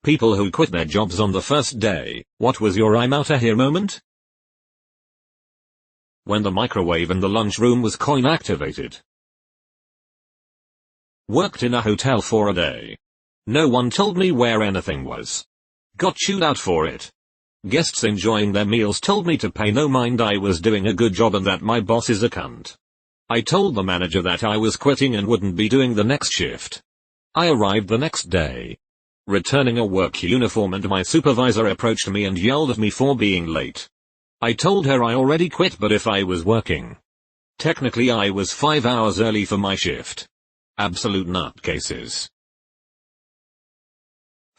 People who quit their jobs on the first day. What was your I'm outta here moment? When the microwave in the lunchroom was coin activated. Worked in a hotel for a day. No one told me where anything was. Got chewed out for it. Guests enjoying their meals told me to pay no mind, I was doing a good job and that my boss is a cunt. I told the manager that I was quitting and wouldn't be doing the next shift. I arrived the next day, returning a work uniform, and my supervisor approached me and yelled at me for being late. I told her I already quit, but if I was working. Technically I was 5 hours early for my shift. Absolute nutcases.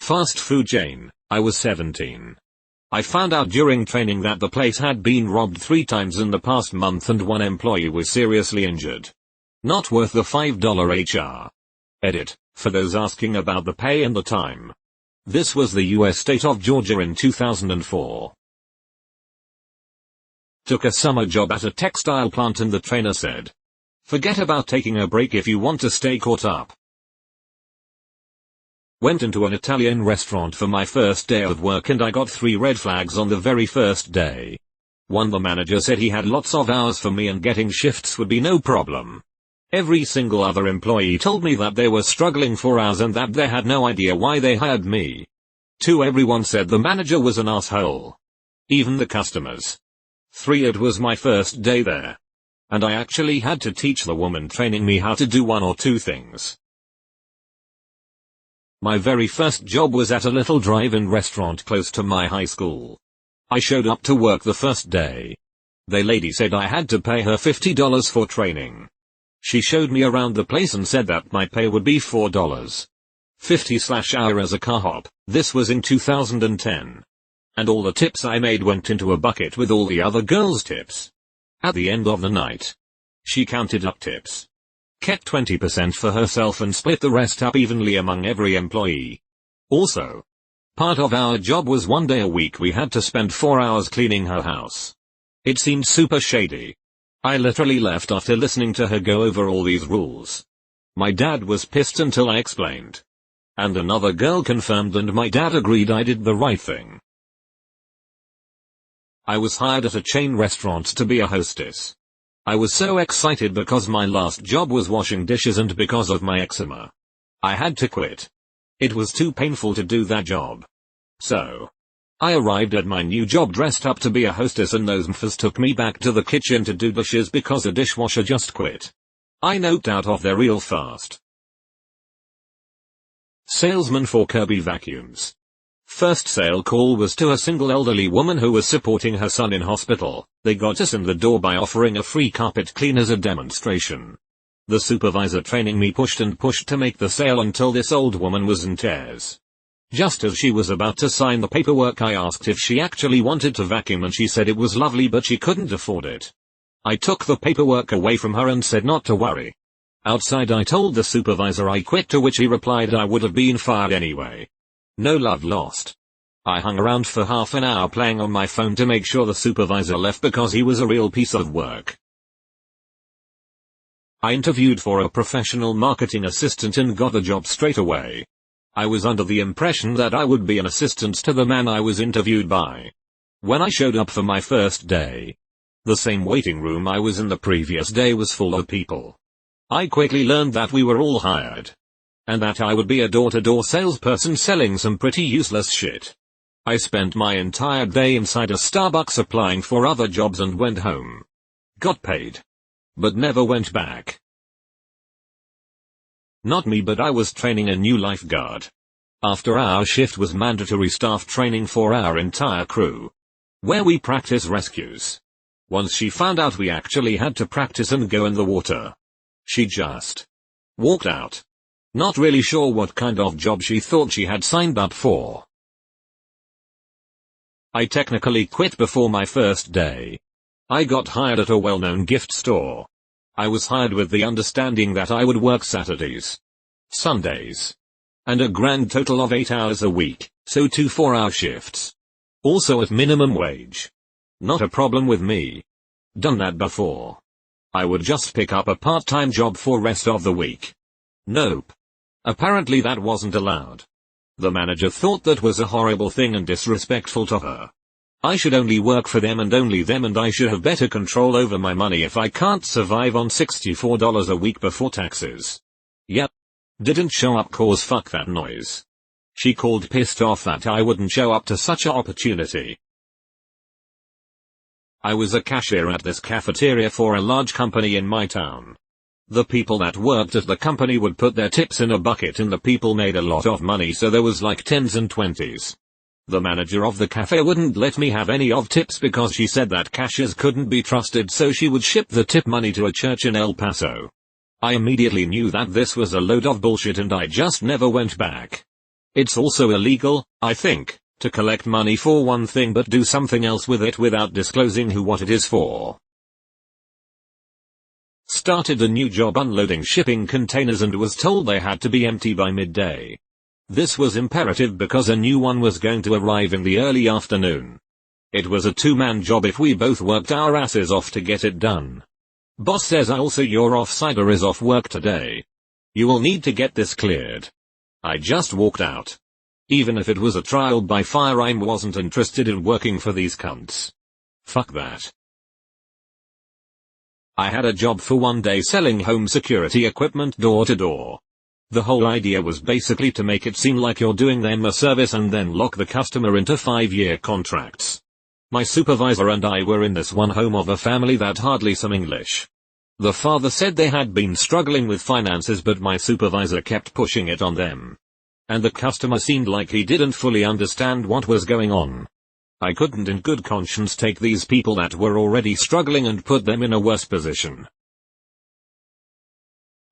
Fast food chain. I was 17. I found out during training that the place had been robbed 3 times in the past month and one employee was seriously injured. Not worth the $5 HR. Edit, for those asking about the pay and the time. This was the US state of Georgia in 2004. Took a summer job at a textile plant and the trainer said, "Forget about taking a break if you want to stay caught up." Went into an Italian restaurant for my first day of work and I got 3 red flags on the very first day. 1. The manager said he had lots of hours for me and getting shifts would be no problem. Every single other employee told me that they were struggling for hours and that they had no idea why they hired me. 2. Everyone said the manager was an asshole. Even the customers. 3. It was my first day there. And I actually had to teach the woman training me how to do 1 or 2 things. My very first job was at a little drive-in restaurant close to my high school. I showed up to work the first day. The lady said I had to pay her $50 for training. She showed me around the place and said that my pay would be $4.50/hour as a car hop. This was in 2010. And all the tips I made went into a bucket with all the other girls' tips. At the end of the night, she counted up tips, kept 20% for herself and split the rest up evenly among every employee. Also, part of our job was 1 day a week we had to spend 4 hours cleaning her house. It seemed super shady. I literally left after listening to her go over all these rules. My dad was pissed until I explained. And another girl confirmed and my dad agreed I did the right thing. I was hired at a chain restaurant to be a hostess. I was so excited because my last job was washing dishes and because of my eczema. I had to quit. It was too painful to do that job. So, I arrived at my new job dressed up to be a hostess and those mfs took me back to the kitchen to do dishes because a dishwasher just quit. I noped out of there real fast. Salesman for Kirby vacuums. First sale call was to a single elderly woman who was supporting her son in hospital. They got us in the door by offering a free carpet clean as a demonstration. The supervisor training me pushed and pushed to make the sale until this old woman was in tears. Just as she was about to sign the paperwork, I asked if she actually wanted to vacuum and she said it was lovely but she couldn't afford it. I took the paperwork away from her and said not to worry. Outside I told the supervisor I quit, to which he replied I would have been fired anyway. No love lost. I hung around for half an hour playing on my phone to make sure the supervisor left because he was a real piece of work. I interviewed for a professional marketing assistant and got the job straight away. I was under the impression that I would be an assistant to the man I was interviewed by. When I showed up for my first day, the same waiting room I was in the previous day was full of people. I quickly learned that we were all hired. And that I would be a door-to-door salesperson selling some pretty useless shit. I spent my entire day inside a Starbucks applying for other jobs and went home. Got paid. But never went back. Not me, but I was training a new lifeguard. After our shift was mandatory staff training for our entire crew, where we practice rescues. Once she found out we actually had to practice and go in the water, she just walked out. Not really sure what kind of job she thought she had signed up for. I technically quit before my first day. I got hired at a well-known gift store. I was hired with the understanding that I would work Saturdays, Sundays, and a grand total of 8 hours a week, so 2 4-hour shifts. Also at minimum wage. Not a problem with me. Done that before. I would just pick up a part-time job for rest of the week. Nope. Apparently that wasn't allowed. The manager thought that was a horrible thing and disrespectful to her. I should only work for them and only them, and I should have better control over my money if I can't survive on $64 a week before taxes. Yep. Didn't show up cause fuck that noise. She called pissed off that I wouldn't show up to such an opportunity. I was a cashier at this cafeteria for a large company in my town. The people that worked at the company would put their tips in a bucket and the people made a lot of money, so there was like 10s and 20s. The manager of the cafe wouldn't let me have any of tips because she said that cashiers couldn't be trusted, so she would ship the tip money to a church in El Paso. I immediately knew that this was a load of bullshit and I just never went back. It's also illegal, I think, to collect money for one thing but do something else with it without disclosing what it is for. Started a new job unloading shipping containers and was told they had to be empty by midday. This was imperative because a new one was going to arrive in the early afternoon. It was a two-man job if we both worked our asses off to get it done. Boss says also your offsider is off work today. You will need to get this cleared. I just walked out. Even if it was a trial by fire, I wasn't interested in working for these cunts. Fuck that. I had a job for one day selling home security equipment door to door. The whole idea was basically to make it seem like you're doing them a service and then lock the customer into 5-year contracts. My supervisor and I were in this one home of a family that hardly some English. The father said they had been struggling with finances, but my supervisor kept pushing it on them. And the customer seemed like he didn't fully understand what was going on. I couldn't in good conscience take these people that were already struggling and put them in a worse position.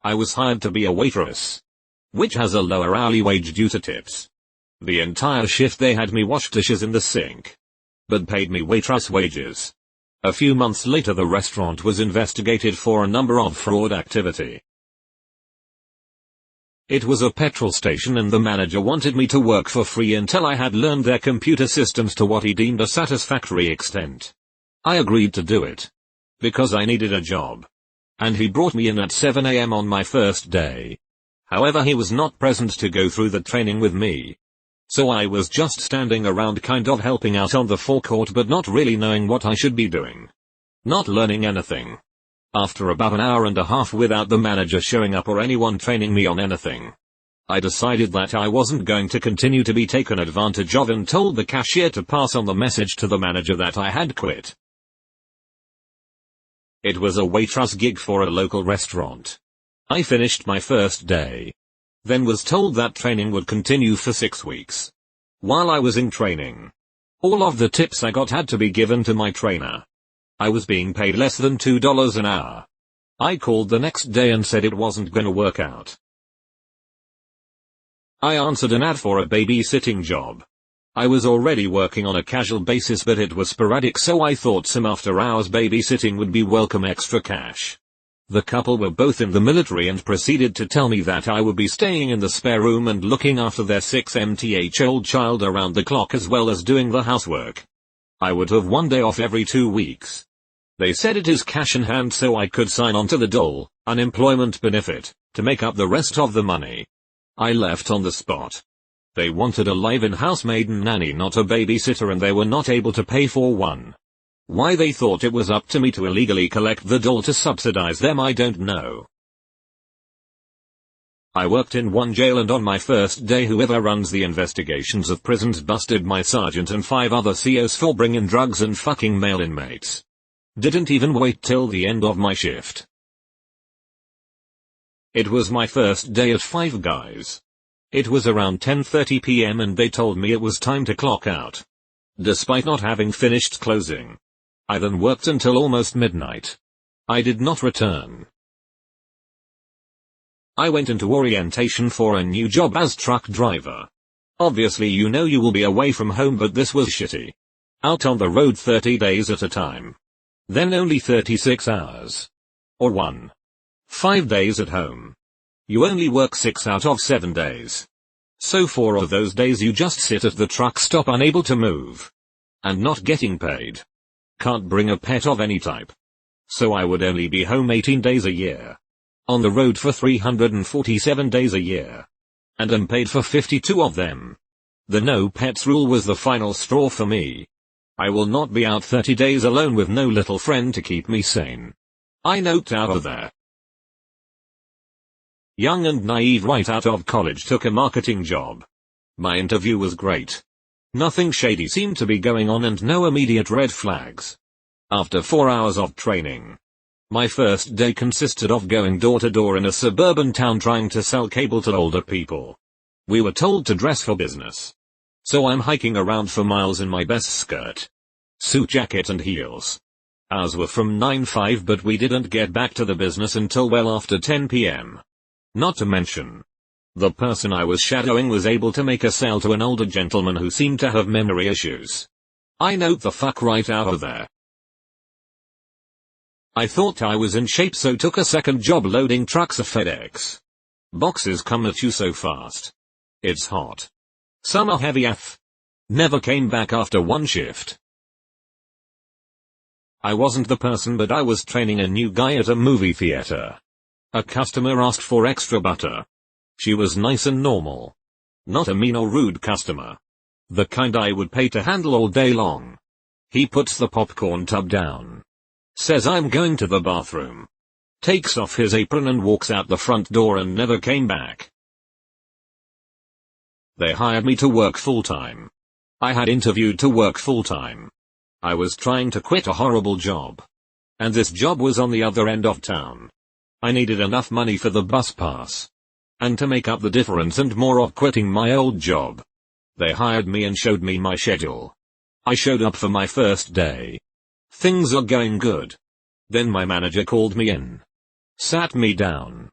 I was hired to be a waitress, which has a lower hourly wage due to tips. The entire shift they had me wash dishes in the sink, but paid me waitress wages. A few months later the restaurant was investigated for a number of fraud activity. It was a petrol station and the manager wanted me to work for free until I had learned their computer systems to what he deemed a satisfactory extent. I agreed to do it, because I needed a job. And he brought me in at 7 a.m. on my first day. However, he was not present to go through the training with me. So I was just standing around kind of helping out on the forecourt but not really knowing what I should be doing. Not learning anything. After about an hour and a half without the manager showing up or anyone training me on anything, I decided that I wasn't going to continue to be taken advantage of and told the cashier to pass on the message to the manager that I had quit. It was a waitress gig for a local restaurant. I finished my first day. Then was told that training would continue for 6 weeks. While I was in training, all of the tips I got had to be given to my trainer. I was being paid less than $2 an hour. I called the next day and said it wasn't gonna work out. I answered an ad for a babysitting job. I was already working on a casual basis but it was sporadic, so I thought some after hours babysitting would be welcome extra cash. The couple were both in the military and proceeded to tell me that I would be staying in the spare room and looking after their 6-month-old child around the clock as well as doing the housework. I would have one day off every 2 weeks. They said it is cash in hand so I could sign on to the dole, unemployment benefit, to make up the rest of the money. I left on the spot. They wanted a live-in housemaid and nanny, not a babysitter, and they were not able to pay for one. Why they thought it was up to me to illegally collect the dole to subsidize them, I don't know. I worked in one jail and on my first day whoever runs the investigations of prisons busted my sergeant and 5 other COs for bringing drugs and fucking male inmates. Didn't even wait till the end of my shift. It was my first day at Five Guys. It was around 10:30 p.m. and they told me it was time to clock out. Despite not having finished closing, I then worked until almost midnight. I did not return. I went into orientation for a new job as truck driver. Obviously you know you will be away from home, but this was shitty. Out on the road 30 days at a time. Then only 36 hours. Or 5 days at home. You only work 6 out of 7 days. So 4 of those days you just sit at the truck stop unable to move. And not getting paid. Can't bring a pet of any type. So I would only be home 18 days a year. On the road for 347 days a year. and am paid for 52 of them. The no pets rule was the final straw for me. I will not be out 30 days alone with no little friend to keep me sane. I note out of there. Young and naive right out of college took a marketing job. My interview was great. Nothing shady seemed to be going on and no immediate red flags. After 4 hours of training, my first day consisted of going door to door in a suburban town trying to sell cable to older people. We were told to dress for business. So I'm hiking around for miles in my best skirt, suit jacket and heels. Ours were from 9-5 but we didn't get back to the business until well after 10 p.m. Not to mention, the person I was shadowing was able to make a sale to an older gentleman who seemed to have memory issues. I note the fuck right out of there. I thought I was in shape so took a second job loading trucks of FedEx. Boxes come at you so fast. It's hot. Some are heavy AF. Never came back after one shift. I wasn't the person but I was training a new guy at a movie theater. A customer asked for extra butter. She was nice and normal. Not a mean or rude customer. The kind I would pay to handle all day long. He puts the popcorn tub down. Says I'm going to the bathroom. Takes off his apron and walks out the front door and never came back. They hired me to work full-time. I had interviewed to work full-time. I was trying to quit a horrible job. And this job was on the other end of town. I needed enough money for the bus pass. And to make up the difference and more of quitting my old job. They hired me and showed me my schedule. I showed up for my first day. Things are going good. Then my manager called me in. Sat me down.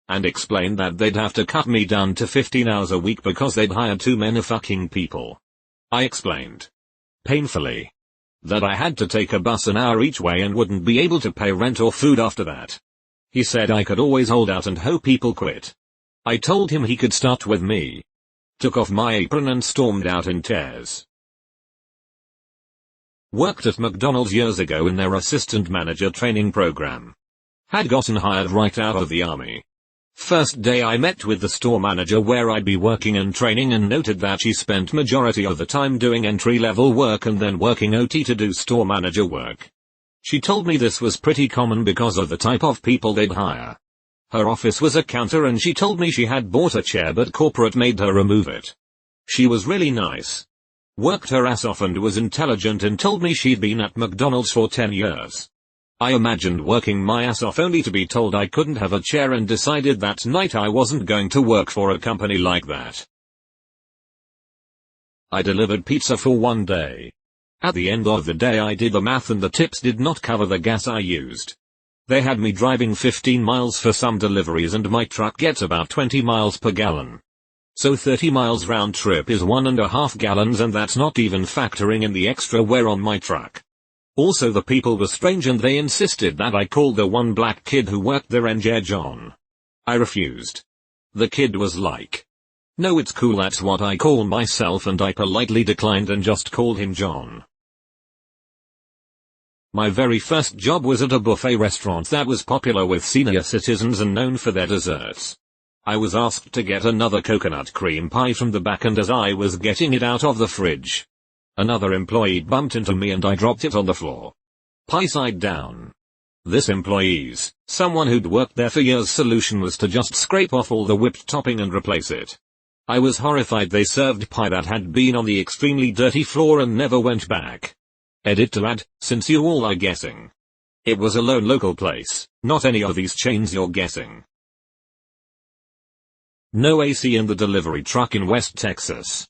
And explained that they'd have to cut me down to 15 hours a week because they'd hired too many fucking people. I explained. Painfully. That I had to take a bus an hour each way and wouldn't be able to pay rent or food after that. He said I could always hold out and hope people quit. I told him he could start with me. Took off my apron and stormed out in tears. Worked at McDonald's years ago in their assistant manager training program. Had gotten hired right out of the army. First day I met with the store manager where I'd be working and training and noted that she spent majority of the time doing entry-level work and then working OT to do store manager work. She told me this was pretty common because of the type of people they'd hire. Her office was a counter and she told me she had bought a chair but corporate made her remove it. She was really nice. Worked her ass off and was intelligent and told me she'd been at McDonald's for 10 years. I imagined working my ass off only to be told I couldn't have a chair and decided that night I wasn't going to work for a company like that. I delivered pizza for one day. At the end of the day I did the math and the tips did not cover the gas I used. They had me driving 15 miles for some deliveries and my truck gets about 20 miles per gallon. So 30 miles round trip is 1.5 gallons and that's not even factoring in the extra wear on my truck. Also the people were strange and they insisted that I called the one black kid who worked there NJ John. I refused. The kid was like, "No, it's cool, that's what I call myself," and I politely declined and just called him John. My very first job was at a buffet restaurant that was popular with senior citizens and known for their desserts. I was asked to get another coconut cream pie from the back and as I was getting it out of the fridge, another employee bumped into me and I dropped it on the floor. Pie side down. This employee's, someone who'd worked there for years, solution was to just scrape off all the whipped topping and replace it. I was horrified they served pie that had been on the extremely dirty floor and never went back. Edit to add, since you all are guessing. It was a lone local place, not any of these chains you're guessing. No AC in the delivery truck in West Texas.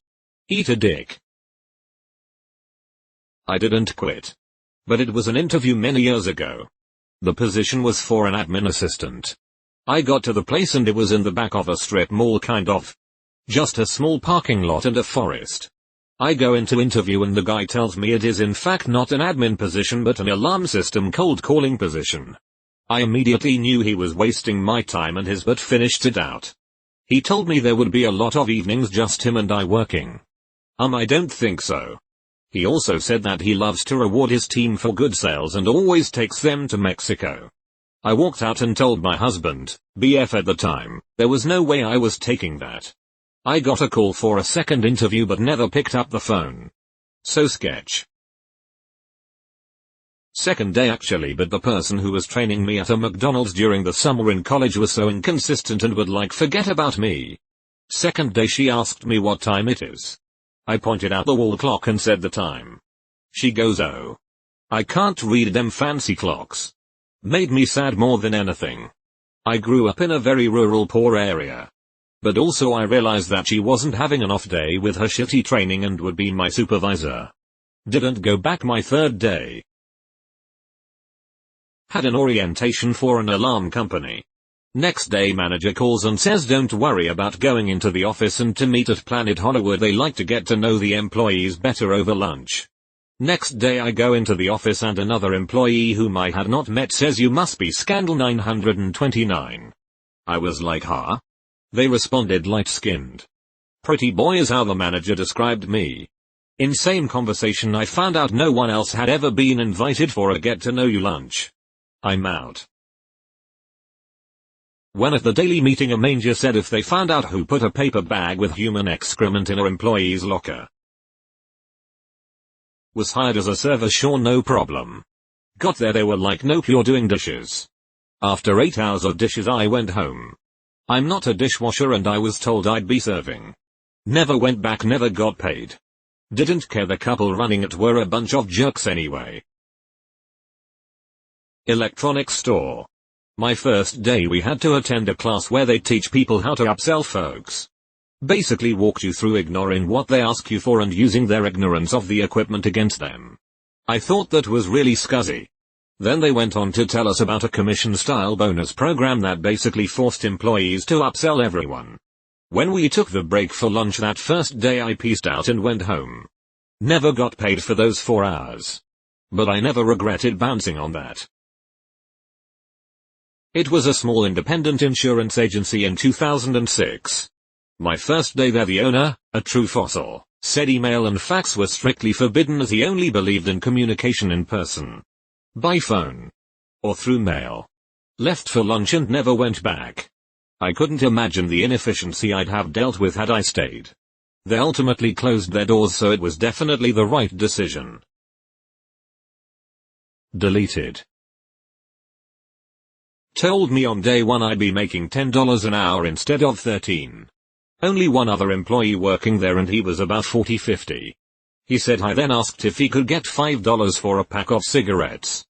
Eat a dick. I didn't quit. But it was an interview many years ago. The position was for an admin assistant. I got to the place and it was in the back of a strip mall kind of. Just a small parking lot and a forest. I go into interview and the guy tells me it is in fact not an admin position but an alarm system cold calling position. I immediately knew he was wasting my time and his but finished it out. He told me there would be a lot of evenings just him and I working. I don't think so. He also said that he loves to reward his team for good sales and always takes them to Mexico. I walked out and told my husband, BF at the time, there was no way I was taking that. I got a call for a second interview but never picked up the phone. So sketch. Second day actually, but the person who was training me at a McDonald's during the summer in college was so inconsistent and would like forget about me. Second day she asked me what time it is. I pointed out the wall clock and said the time. She goes, "Oh, I can't read them fancy clocks." Made me sad more than anything. I grew up in a very rural poor area. But also I realized that she wasn't having an off day with her shitty training and would be my supervisor. Didn't go back my third day. Had an orientation for an alarm company. Next day manager calls and says don't worry about going into the office and to meet at Planet Hollywood. They like to get to know the employees better over lunch. Next day I go into the office and another employee whom I had not met says you must be Scandal 929. I was like, huh? They responded light-skinned. Pretty boy is how the manager described me. In same conversation I found out no one else had ever been invited for a get-to-know-you lunch. I'm out. When at the daily meeting a manager said if they found out who put a paper bag with human excrement in an employee's locker. Was hired as a server, sure, no problem. Got there they were like, nope, you're doing dishes. After 8 hours of dishes I went home. I'm not a dishwasher and I was told I'd be serving. Never went back, never got paid. Didn't care, the couple running it were a bunch of jerks anyway. Electronics store. My first day we had to attend a class where they teach people how to upsell folks. Basically walked you through ignoring what they ask you for and using their ignorance of the equipment against them. I thought that was really scuzzy. Then they went on to tell us about a commission-style bonus program that basically forced employees to upsell everyone. When we took the break for lunch that first day I peaced out and went home. Never got paid for those 4 hours. But I never regretted bouncing on that. It was a small independent insurance agency in 2006. My first day there, the owner, a true fossil, said email and fax were strictly forbidden as he only believed in communication in person. By phone. Or through mail. Left for lunch and never went back. I couldn't imagine the inefficiency I'd have dealt with had I stayed. They ultimately closed their doors, so it was definitely the right decision. Deleted. Told me on day one I'd be making $10 an hour instead of 13. Only one other employee working there and he was about 40-50. He said hi, then asked if he could get $5 for a pack of cigarettes.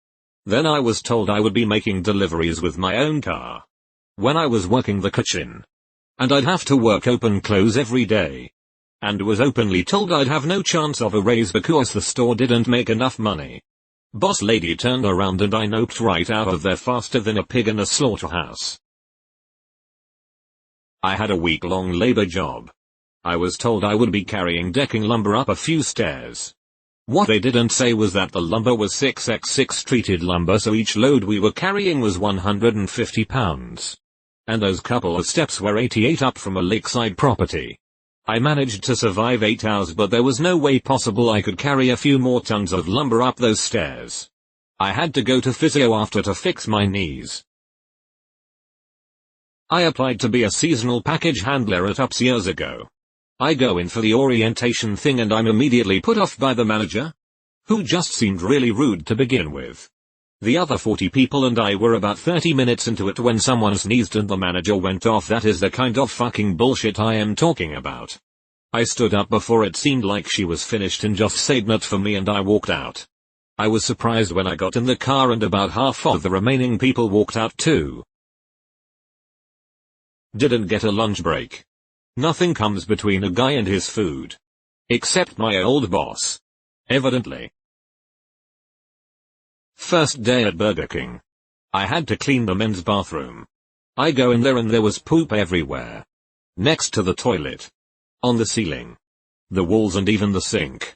Then I was told I would be making deliveries with my own car. When I was working the kitchen. And I'd have to work open close every day. And was openly told I'd have no chance of a raise because the store didn't make enough money. Boss lady turned around and I noped right out of there faster than a pig in a slaughterhouse. I had a week-long labor job. I was told I would be carrying decking lumber up a few stairs. What they didn't say was that the lumber was 6x6 treated lumber, so each load we were carrying was 150 pounds. And those couple of steps were 88 up from a lakeside property. I managed to survive 8 hours, but there was no way possible I could carry a few more tons of lumber up those stairs. I had to go to physio after to fix my knees. I applied to be a seasonal package handler at Ups years ago. I go in for the orientation thing and I'm immediately put off by the manager, who just seemed really rude to begin with. The other 40 people and I were about 30 minutes into it when someone sneezed and the manager went off. That is the kind of fucking bullshit I am talking about. I stood up before it seemed like she was finished and just said not for me and I walked out. I was surprised when I got in the car and about half of the remaining people walked out too. Didn't get a lunch break. Nothing comes between a guy and his food. Except my old boss. Evidently. First day at Burger King. I had to clean the men's bathroom. I go in there and there was poop everywhere. Next to the toilet. On the ceiling. The walls and even the sink.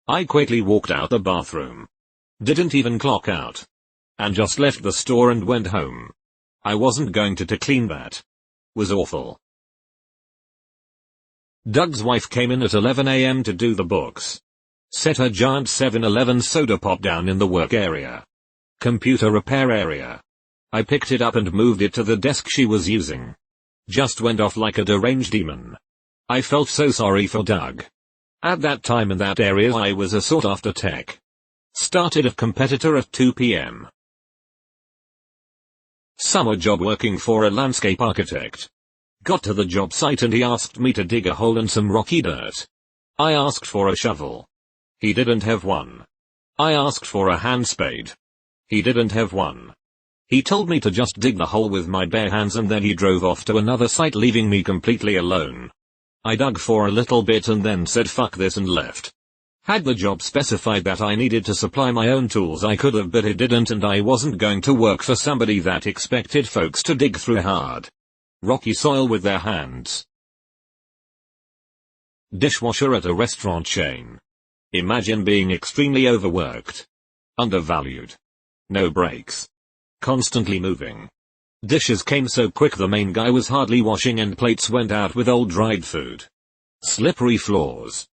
I quickly walked out the bathroom. Didn't even clock out. And just left the store and went home. I wasn't going to clean that. Was awful. Doug's wife came in at 11 a.m. to do the books. Set her giant 7-Eleven soda pop down in the work area. Computer repair area. I picked it up and moved it to the desk she was using. Just went off like a deranged demon. I felt so sorry for Doug. At that time in that area I was a sought after tech. Started a competitor at 2 p.m. Summer job working for a landscape architect. Got to the job site and he asked me to dig a hole in some rocky dirt. I asked for a shovel. He didn't have one. I asked for a hand spade. He didn't have one. He told me to just dig the hole with my bare hands and then he drove off to another site leaving me completely alone. I dug for a little bit and then said fuck this and left. Had the job specified that I needed to supply my own tools I could have, but it didn't, and I wasn't going to work for somebody that expected folks to dig through hard, rocky soil with their hands. Dishwasher at a restaurant chain. Imagine being extremely overworked. Undervalued. No breaks. Constantly moving. Dishes came so quick the main guy was hardly washing and plates went out with old dried food. Slippery floors.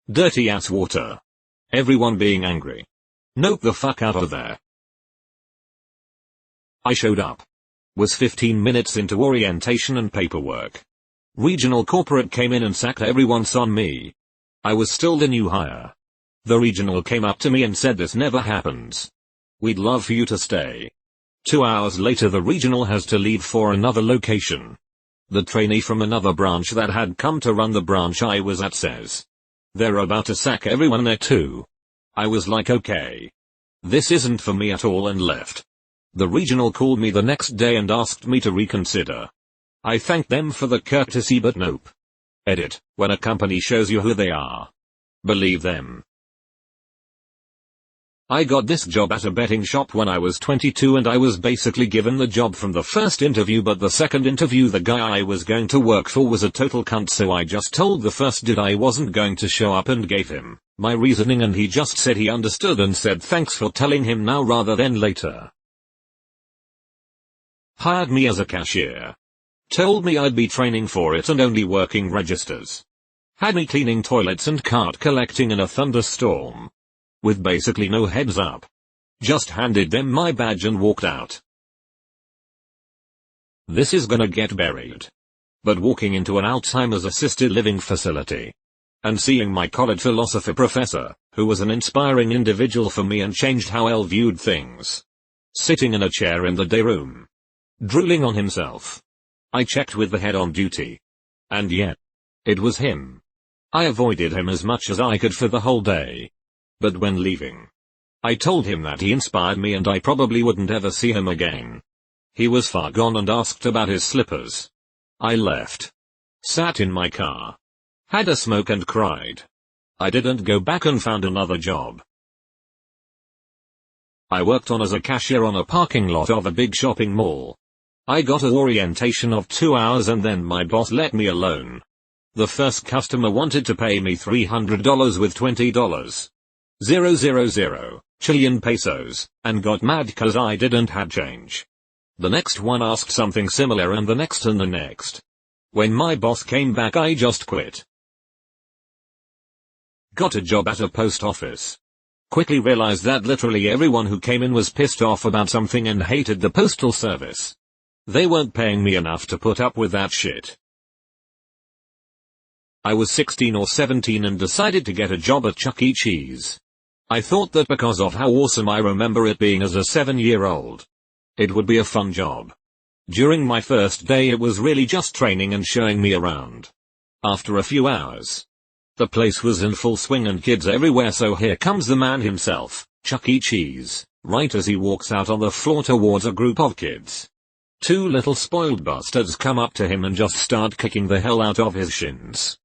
Dirty ass water. Everyone being angry. Nope the fuck out of there. I showed up. Was 15 minutes into orientation and paperwork. Regional corporate came in and sacked everyone on me. I was still the new hire. The regional came up to me and said this never happens. We'd love for you to stay. 2 hours later the regional has to leave for another location. The trainee from another branch that had come to run the branch I was at says they're about to sack everyone there too. I was like okay. This isn't for me at all and left. The regional called me the next day and asked me to reconsider. I thanked them for the courtesy but nope. Edit, when a company shows you who they are, believe them. I got this job at a betting shop when I was 22 and I was basically given the job from the first interview, but the second interview the guy I was going to work for was a total cunt, so I just told the first dude I wasn't going to show up and gave him my reasoning and he just said he understood and said thanks for telling him now rather than later. Hired me as a cashier. Told me I'd be training for it and only working registers. Had me cleaning toilets and cart collecting in a thunderstorm. With basically no heads up. Just handed them my badge and walked out. This is gonna get buried. But walking into an Alzheimer's assisted living facility. And seeing my college philosophy professor, who was an inspiring individual for me and changed how I viewed things. Sitting in a chair in the day room. Drooling on himself. I checked with the head on duty. And yet. It was him. I avoided him as much as I could for the whole day. But when leaving, I told him that he inspired me and I probably wouldn't ever see him again. He was far gone and asked about his slippers. I left. Sat in my car. Had a smoke and cried. I didn't go back and found another job. I worked on as a cashier on a parking lot of a big shopping mall. I got an orientation of 2 hours and then my boss let me alone. The first customer wanted to pay me $300 with $20. 000 Chilean pesos, and got mad cause I didn't have change. The next one asked something similar and the next and the next. When my boss came back I just quit. Got a job at a post office. Quickly realized that literally everyone who came in was pissed off about something and hated the postal service. They weren't paying me enough to put up with that shit. I was 16 or 17 and decided to get a job at Chuck E. Cheese. I thought that because of how awesome I remember it being as a 7-year-old, it would be a fun job. During my first day it was really just training and showing me around. After a few hours, the place was in full swing and kids everywhere, so here comes the man himself, Chuck E. Cheese, right as he walks out on the floor towards a group of kids. 2 little spoiled bastards come up to him and just start kicking the hell out of his shins.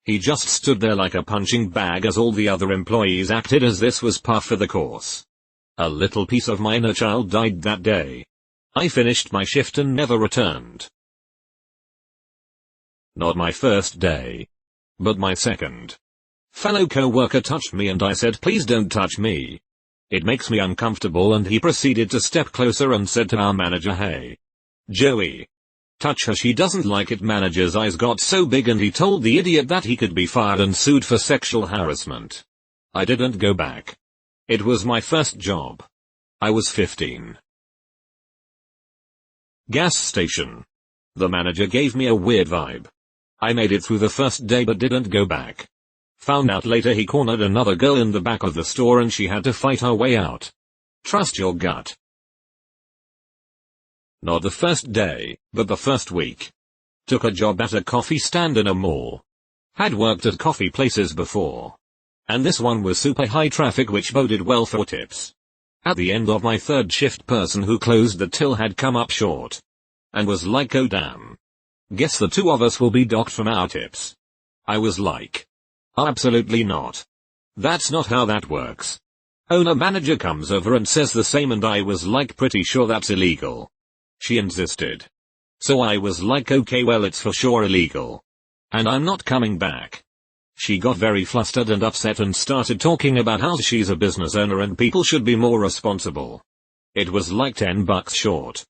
He just stood there like a punching bag as all the other employees acted as this was par for the course. A little piece of my inner child died that day. I finished my shift and never returned. Not my first day, but my second. Fellow co-worker touched me and I said please don't touch me. It makes me uncomfortable, and he proceeded to step closer and said to our manager, hey, Joey. Touch her, she doesn't like it. Manager's eyes got so big and he told the idiot that he could be fired and sued for sexual harassment. I didn't go back. It was my first job. I was 15. Gas station. The manager gave me a weird vibe. I made it through the first day but didn't go back. Found out later he cornered another girl in the back of the store and she had to fight her way out. Trust your gut. Not the first day, but the first week. Took a job at a coffee stand in a mall. Had worked at coffee places before. And this one was super high traffic, which boded well for tips. At the end of my third shift, person who closed the till had come up short. And was like, oh damn. Guess the two of us will be docked from our tips. I was like, absolutely not. That's not how that works. Owner manager comes over and says the same and I was like, pretty sure that's illegal. She insisted. So I was like, okay, well it's for sure illegal. And I'm not coming back. She got very flustered and upset and started talking about how she's a business owner and people should be more responsible. It was like $10 short.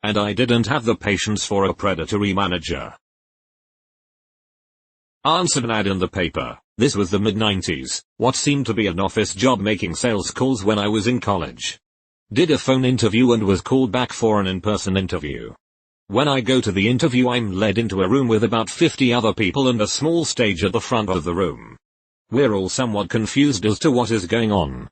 And I didn't have the patience for a predatory manager. Answered an ad in the paper. This was the mid-90s, what seemed to be an office job, making sales calls when I was in college. Did a phone interview and was called back for an in-person interview. When I go to the interview, I'm led into a room with about 50 other people and a small stage at the front of the room. We're all somewhat confused as to what is going on.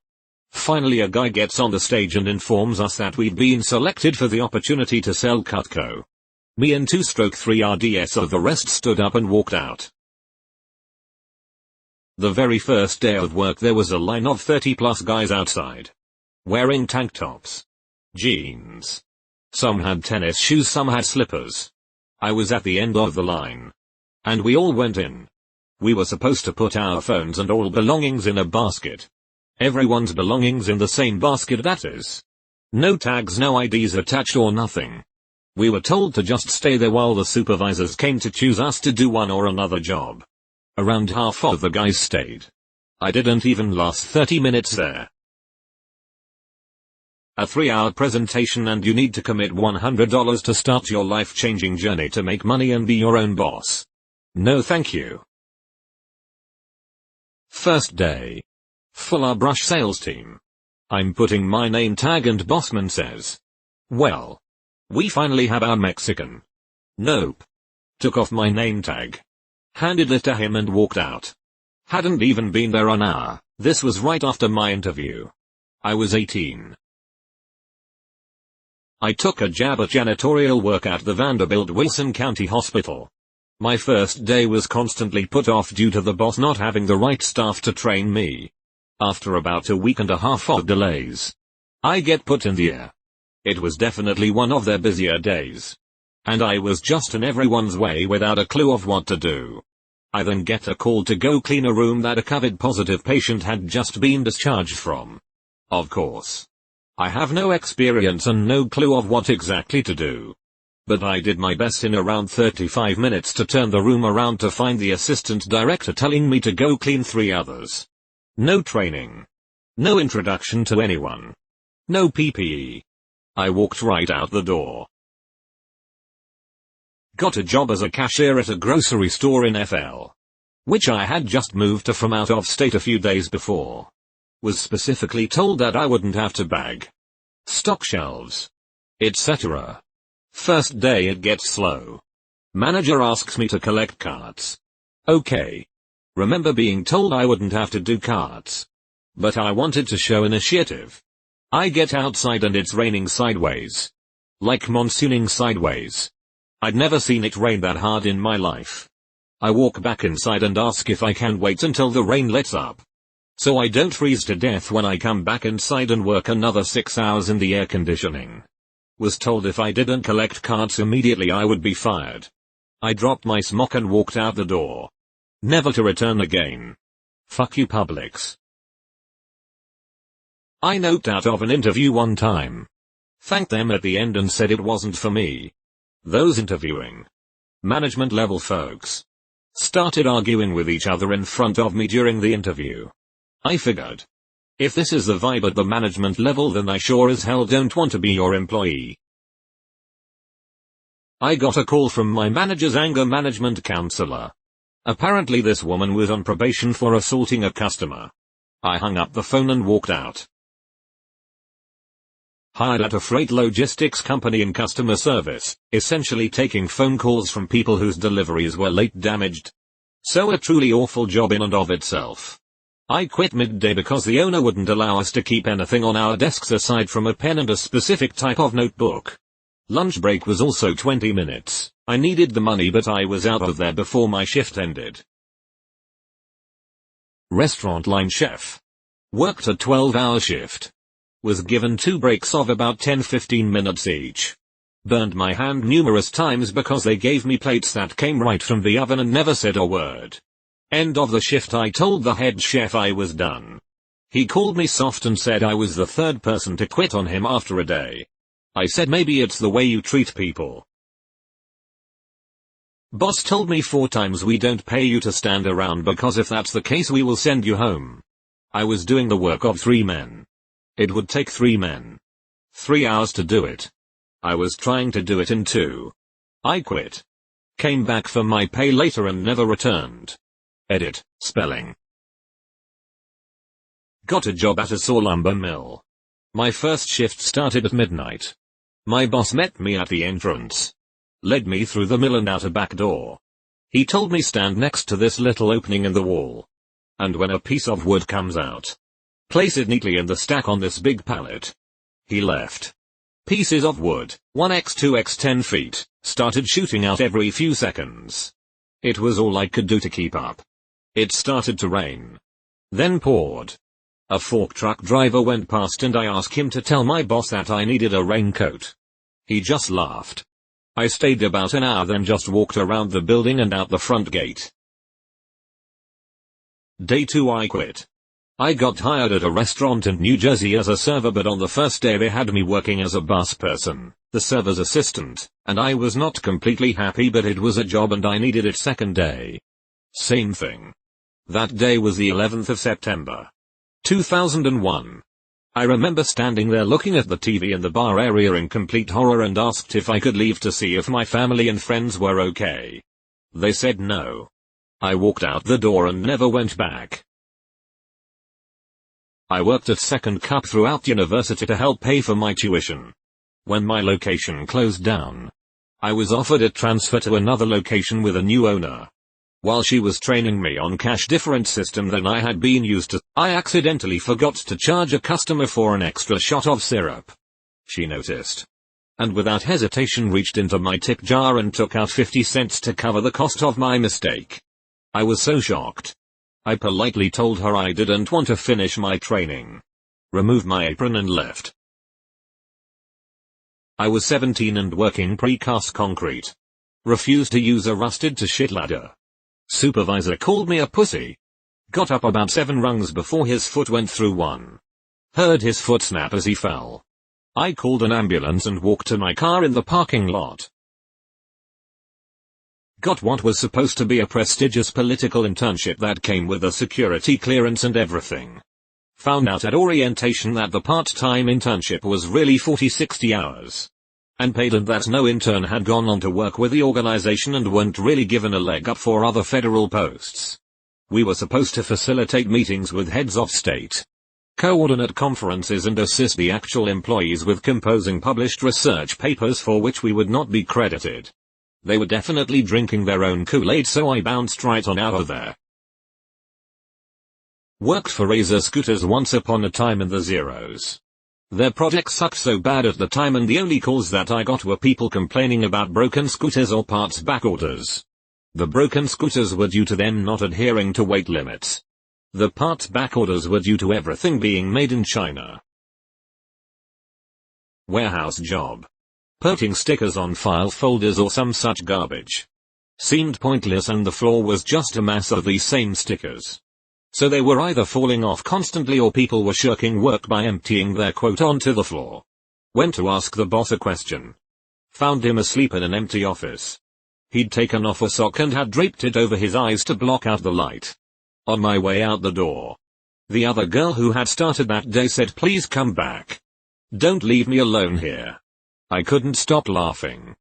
Finally a guy gets on the stage and informs us that we've been selected for the opportunity to sell Cutco. Me and 2/3 RDS of the rest stood up and walked out. The very first day of work there was a line of 30+ guys outside. Wearing tank tops. Jeans. Some had tennis shoes, some had slippers. I was at the end of the line. And we all went in. We were supposed to put our phones and all belongings in a basket. Everyone's belongings in the same basket, that is. No tags, no IDs attached or nothing. We were told to just stay there while the supervisors came to choose us to do one or another job. Around half of the guys stayed. I didn't even last 30 minutes there. A 3-hour presentation and you need to commit $100 to start your life-changing journey to make money and be your own boss. No thank you. First day. Full brush sales team. I'm putting my name tag and bossman says, well, we finally have our Mexican. Nope. Took off my name tag. Handed it to him and walked out. Hadn't even been there an hour. This was right after my interview. I was 18. I took a jab at janitorial work at the Vanderbilt Wilson County Hospital. My first day was constantly put off due to the boss not having the right staff to train me. After about a week and a half of delays, I get put in the air. It was definitely one of their busier days. And I was just in everyone's way without a clue of what to do. I then get a call to go clean a room that a COVID-positive patient had just been discharged from. Of course. I have no experience and no clue of what exactly to do. But I did my best in around 35 minutes to turn the room around to find the assistant director telling me to go clean 3 others. No training. No introduction to anyone. No PPE. I walked right out the door. Got a job as a cashier at a grocery store in FL. Which I had just moved to from out of state a few days before. Was specifically told that I wouldn't have to bag, stock shelves, etc. First day it gets slow. Manager asks me to collect carts. Okay. Remember being told I wouldn't have to do carts. But I wanted to show initiative. I get outside and it's raining sideways. Like monsooning sideways. I'd never seen it rain that hard in my life. I walk back inside and ask if I can wait until the rain lets up. So I don't freeze to death when I come back inside and work another 6 hours in the air conditioning. Was told if I didn't collect carts immediately I would be fired. I dropped my smock and walked out the door. Never to return again. Fuck you Publix. I noped out of an interview one time. Thanked them at the end and said it wasn't for me. Those interviewing management level folks started arguing with each other in front of me during the interview. I figured, if this is the vibe at the management level then I sure as hell don't want to be your employee. I got a call from my manager's anger management counselor. Apparently this woman was on probation for assaulting a customer. I hung up the phone and walked out. Hired at a freight logistics company in customer service, essentially taking phone calls from people whose deliveries were late damaged. So a truly awful job in and of itself. I quit midday because the owner wouldn't allow us to keep anything on our desks aside from a pen and a specific type of notebook. Lunch break was also 20 minutes. I needed the money but I was out of there before my shift ended. Restaurant line chef. Worked a 12-hour shift. Was given 2 breaks of about 10-15 minutes each. Burned my hand numerous times because they gave me plates that came right from the oven and never said a word. End of the shift. I told the head chef I was done. He called me soft and said I was the 3rd person to quit on him after a day. I said maybe it's the way you treat people. Boss told me 4 times we don't pay you to stand around because if that's the case we will send you home. I was doing the work of 3 men. It would take 3 men 3 hours to do it. I was trying to do it in 2. I quit. Came back for my pay later and never returned. Edit, spelling. Got a job at a saw lumber mill. My first shift started at midnight. My boss met me at the entrance. Led me through the mill and out a back door. He told me stand next to this little opening in the wall. And when a piece of wood comes out, place it neatly in the stack on this big pallet. He left. Pieces of wood, 1x 2x 10 feet, started shooting out every few seconds. It was all I could do to keep up. It started to rain. Then poured. A fork truck driver went past and I asked him to tell my boss that I needed a raincoat. He just laughed. I stayed about an hour then just walked around the building and out the front gate. Day 2 I quit. I got hired at a restaurant in New Jersey as a server but on the first day they had me working as a bus person, the server's assistant, and I was not completely happy but it was a job and I needed it. Second day. Same thing. That day was the 11th of September. 2001. I remember standing there looking at the TV in the bar area in complete horror and asked if I could leave to see if my family and friends were okay. They said no. I walked out the door and never went back. I worked at Second Cup throughout university to help pay for my tuition. When my location closed down, I was offered a transfer to another location with a new owner. While she was training me on cash different system than I had been used to, I accidentally forgot to charge a customer for an extra shot of syrup. She noticed. And without hesitation reached into my tip jar and took out 50 cents to cover the cost of my mistake. I was so shocked. I politely told her I didn't want to finish my training. Removed my apron and left. I was 17 and working precast concrete. Refused to use a rusted to shit ladder. Supervisor called me a pussy. Got up about 7 rungs before his foot went through one. Heard his foot snap as he fell. I called an ambulance and walked to my car in the parking lot. Got what was supposed to be a prestigious political internship that came with a security clearance and everything. Found out at orientation that the part-time internship was really 40-60 hours. And paid and that no intern had gone on to work with the organization and weren't really given a leg up for other federal posts. We were supposed to facilitate meetings with heads of state, coordinate conferences and assist the actual employees with composing published research papers for which we would not be credited. They were definitely drinking their own Kool-Aid so I bounced right on out of there. Worked for Razor Scooters once upon a time in the zeros. Their product sucked so bad at the time and the only calls that I got were people complaining about broken scooters or parts back orders. The broken scooters were due to them not adhering to weight limits. The parts back orders were due to everything being made in China. Warehouse job. Putting stickers on file folders or some such garbage. Seemed pointless and the floor was just a mass of these same stickers. So they were either falling off constantly or people were shirking work by emptying their quote onto the floor. Went to ask the boss a question. Found him asleep in an empty office. He'd taken off a sock and had draped it over his eyes to block out the light. On my way out the door, the other girl who had started that day said, "Please come back. Don't leave me alone here." I couldn't stop laughing.